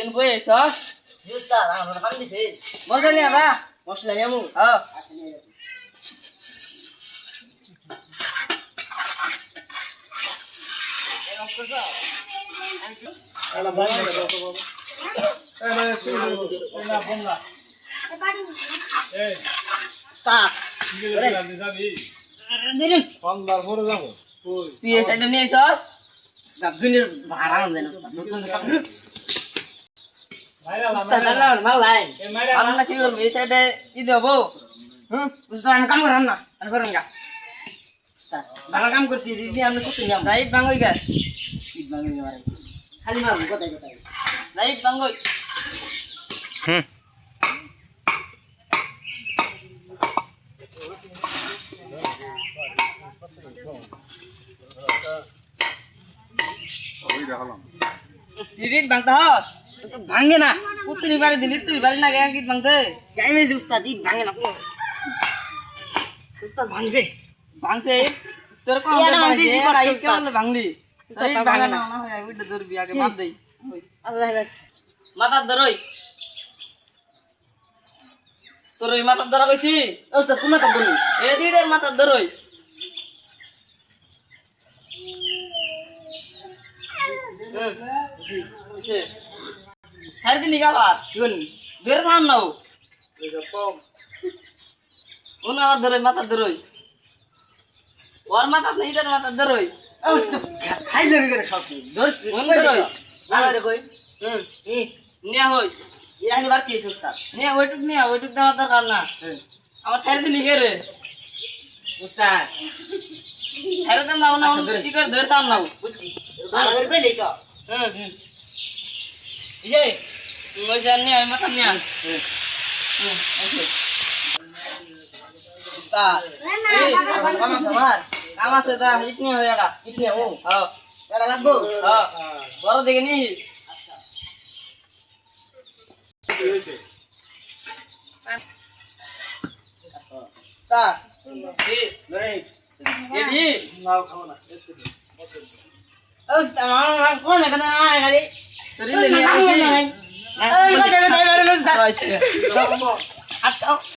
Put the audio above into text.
কেন বই আইছস জুতা আমরা খান দিছে মজা নিয়া দা মশলা নেমু হ্যাঁ এলা বানা দাও তো বাবা এলা বঙ্গা এই স্টার্ট দিলে যাবি দিলেন পান্দার পরে যাব কই তুই এই সাইডে নিয়ে আইছস স্টার্ট দুনিয়ার ভাড়া না দেন নতুন সব মাইরা স্টার্ট না মালাই এ মাইরা আমরা কি করব এই সাইডে ই দেব হুম বুঝতো আমি কাম করাম না আর করেন গা স্টার্ট ভালো কাম করছি দিদি আমি কত নিলাম লাইট ভাঙই গা ঈদ ভাঙি মারে খালি মারবো কোথায় কোথায় লাইট ভাঙই ইরিট ভাঙতা হস উস্তাদ ভাঙে না পুতুলি বাড়ি দিলি তুই বাড়ি না গেং গীত ভাঙতে গাইমে যে উস্তাদ ঈদ ভাঙে না উস্তাদ ভাঙছে ভাঙছে তোর কোন ইয়ানা ভাঙছে, ভাঙছে জীবন আই উস্তাদ। কেমন ভাঙলি উস্তাদ এই তা ভাঙা ভাঙে না না। না হয় ওইটা ধরবি আগে বাদ দেই আল্লাহ মাথা ধরই তোর ওই মাথা ধরা কইছি উস্তাদ তুমি তো বলি এ দিডের মাথা ধরই সারি দিলি গাবার কোন ধরে থাম নাও এটা কম ওনা আর ধরই মাথা ধরই ওর মাথা না ইটার মাথা ধরই উস্তাদ খাই যাবি করে সব দোস্ত কোন ধরই আরে কই হুম নিয়া হই ইয়ানি বাড়তি এসে উস্তাদ নিয়া ওইটুক দেওয়ার দরকার না আমার সারি দিলি কে রে উস্তাদ সারি দেন নাও না আচ্ছা, ধরে। কি করে ধরে থাম নাও বুঝছি ভালো করে কইলি তো হুম এই যে ওই যে নিয়া ওই মাথা নিয়া উস্তাদ এই কাম আছে আমার কাম আছে তা হিট নিয়ে হয়ে গেল ইতনে ও হ্যাঁ এটা লাগবো হ্যাঁ বড় দিকে নি কি হইছে উস্তাদ কি ধরে এডি নাও খাও না উস্তাদ আমার কোন এখানে আয় খালি তোর ইলে নিয়ে আসি এই কথা কথা উস্তাদ রাইছে আচ্ছা